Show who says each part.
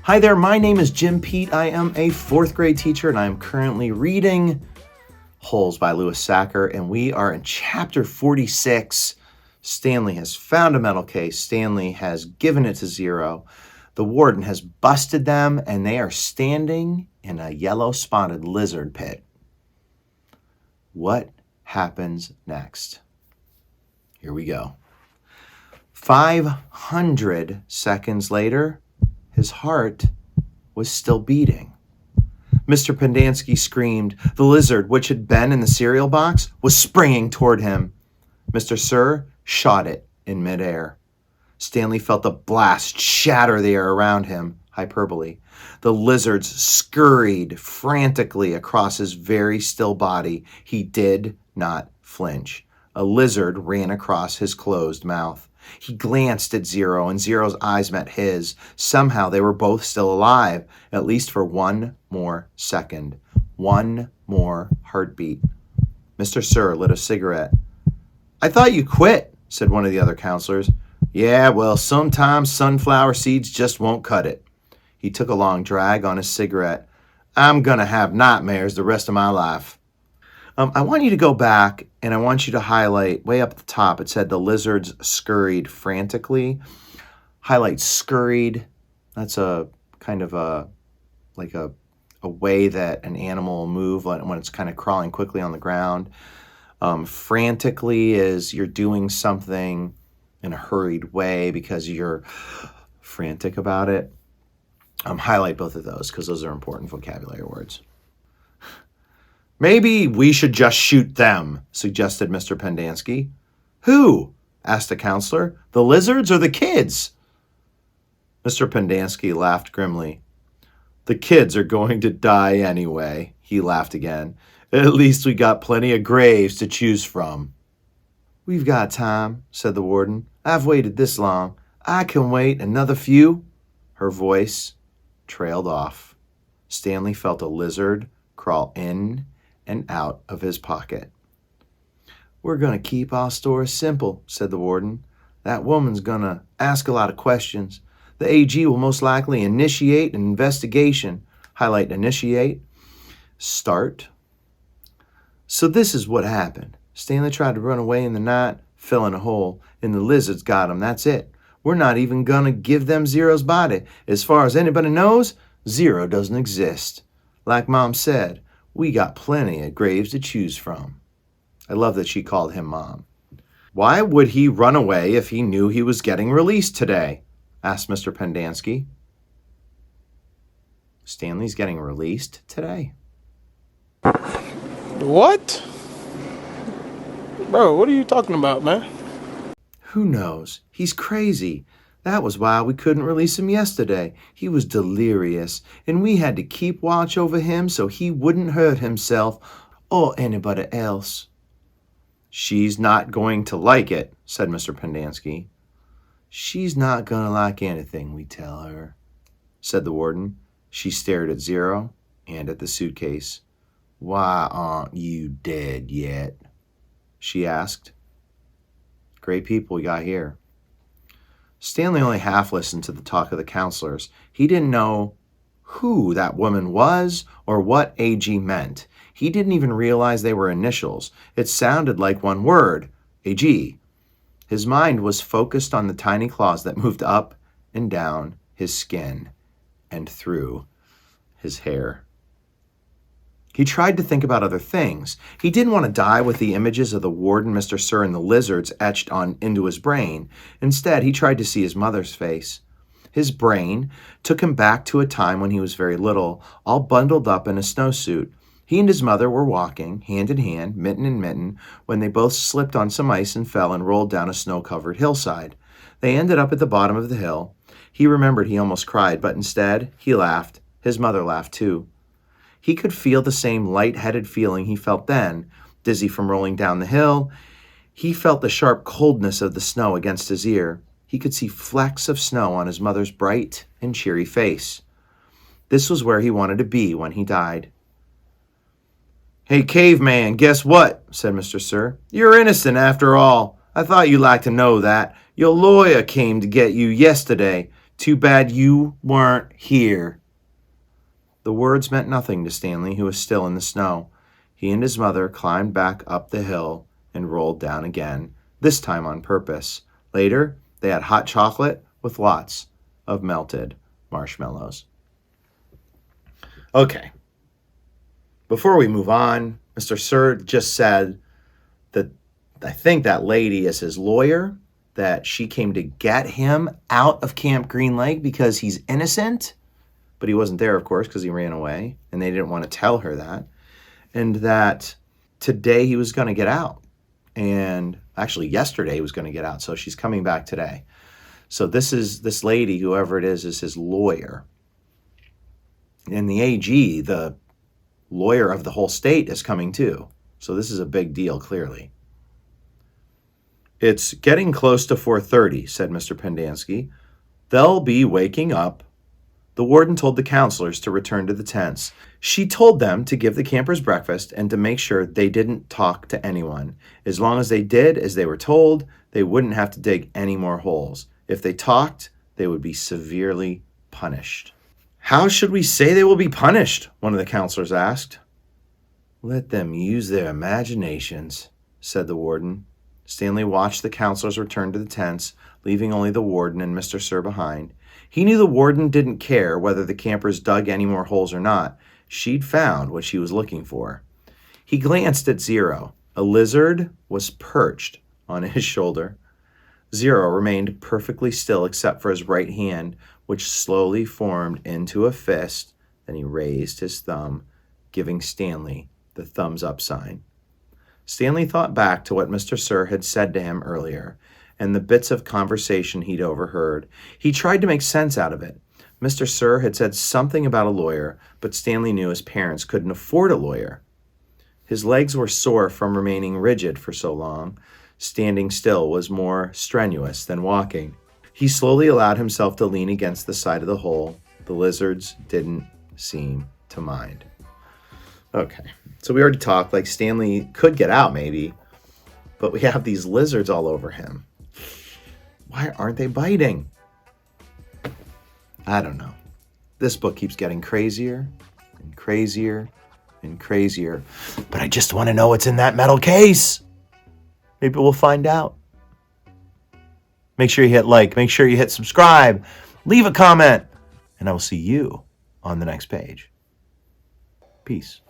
Speaker 1: Hi there, my name is Jim Pete. I am a fourth grade teacher and I am currently reading Holes by Louis Sachar, and we are in chapter 46. Stanley has found a metal case. Stanley has given it to Zero. The warden has busted them and they are standing in a yellow spotted lizard pit. What happens next? Here we go. 500 seconds later, his heart was still beating. Mr. Pendanski screamed. The lizard, which had been in the cereal box, was springing toward him. Mr. Sir shot it in midair. Stanley felt a blast shatter the air around him. Hyperbole. The lizards scurried frantically across his very still body. He did not flinch. A lizard ran across his closed mouth. He glanced at Zero, and Zero's eyes met his. Somehow they were both still alive, at least for one more second. One more heartbeat. Mr. Sir lit a cigarette. I thought you quit, said one of the other counselors. Yeah, well, sometimes sunflower seeds just won't cut it. He took a long drag on his cigarette. I'm going to have nightmares the rest of my life. I want you to go back and I want you to highlight way up at the top. It said the lizards scurried frantically. Highlight scurried. That's a kind of a way that an animal will move when it's kind of crawling quickly on the ground. Frantically is you're doing something in a hurried way because you're frantic about it. Highlight both of those because those are important vocabulary words. Maybe we should just shoot them, suggested Mr. Pendanski. Who? Asked the counselor. The lizards or the kids? Mr. Pendanski laughed grimly. The kids are going to die anyway, he laughed again. At least we got plenty of graves to choose from. We've got time, said the warden. I've waited this long. I can wait another few. Her voice trailed off. Stanley felt a lizard crawl in and out of his pocket. We're going to keep our story simple, said the warden. That woman's going to ask a lot of questions. The AG will most likely initiate an investigation. Highlight initiate. Start. So this is what happened. Stanley tried to run away in the night, fell in a hole, and the lizards got him. That's it. We're not even going to give them Zero's body. As far as anybody knows, Zero doesn't exist. Like Mom said, we got plenty of graves to choose from. I love that she called him Mom. Why would he run away if he knew he was getting released today? Asked Mr. Pendanski. Stanley's getting released today?
Speaker 2: What? Bro, what are you talking about, man?
Speaker 1: Who knows? He's crazy. That was why we couldn't release him yesterday. He was delirious, and we had to keep watch over him so he wouldn't hurt himself or anybody else. She's not going to like it, said Mr. Pendanski. She's not going to like anything we tell her, said the warden. She stared at Zero and at the suitcase. Why aren't you dead yet? She asked. Great people we got here. Stanley only half listened to the talk of the counselors. He didn't know who that woman was or what AG meant. He didn't even realize they were initials. It sounded like one word, AG. His mind was focused on the tiny claws that moved up and down his skin and through his hair. He tried to think about other things. He didn't want to die with the images of the warden, Mr. Sir, and the lizards etched into his brain. Instead, he tried to see his mother's face. His brain took him back to a time when he was very little, all bundled up in a snowsuit. He and his mother were walking, hand in hand, mitten in mitten, when they both slipped on some ice and fell and rolled down a snow-covered hillside. They ended up at the bottom of the hill. He remembered he almost cried, but instead, he laughed. His mother laughed too. He could feel the same light-headed feeling he felt then, dizzy from rolling down the hill. He felt the sharp coldness of the snow against his ear. He could see flecks of snow on his mother's bright and cheery face. This was where he wanted to be when he died. Hey, caveman, guess what? Said Mr. Sir. You're innocent after all. I thought you'd like to know that. Your lawyer came to get you yesterday. Too bad you weren't here." The words meant nothing to Stanley, who was still in the snow. He and his mother climbed back up the hill and rolled down again, this time on purpose. Later, they had hot chocolate with lots of melted marshmallows. Okay. Before we move on, Mr. Sir just said that I think that lady is his lawyer, that she came to get him out of Camp Green Lake because he's innocent, but he wasn't there, of course, because he ran away, and they didn't want to tell her that, and that today he was going to get out, and actually yesterday he was going to get out, so she's coming back today. So this lady, whoever it is his lawyer, and the AG, the lawyer of the whole state, is coming too. So this is a big deal, clearly. "It's getting close to 4:30, said Mr. Pendanski. "They'll be waking up." The warden told the counselors to return to the tents. She told them to give the campers breakfast and to make sure they didn't talk to anyone. As long as they did as they were told, they wouldn't have to dig any more holes. If they talked, they would be severely punished. "How should we say they will be punished?" one of the counselors asked. "Let them use their imaginations," said the warden. Stanley watched the counselors return to the tents, leaving only the warden and Mr. Sir behind. He knew the warden didn't care whether the campers dug any more holes or not. She'd found what she was looking for. He glanced at Zero. A lizard was perched on his shoulder. Zero remained perfectly still except for his right hand, which slowly formed into a fist. Then he raised his thumb, giving Stanley the thumbs up sign. Stanley thought back to what Mr. Sir had said to him earlier, and the bits of conversation he'd overheard. He tried to make sense out of it. Mr. Sir had said something about a lawyer, but Stanley knew his parents couldn't afford a lawyer. His legs were sore from remaining rigid for so long. Standing still was more strenuous than walking. He slowly allowed himself to lean against the side of the hole. The lizards didn't seem to mind. Okay, so we already talked, like Stanley could get out maybe, but we have these lizards all over him. Why aren't they biting? I don't know. This book keeps getting crazier and crazier and crazier, but I just want to know what's in that metal case. Maybe we'll find out. Make sure you hit like, make sure you hit subscribe, leave a comment, and I will see you on the next page. Peace.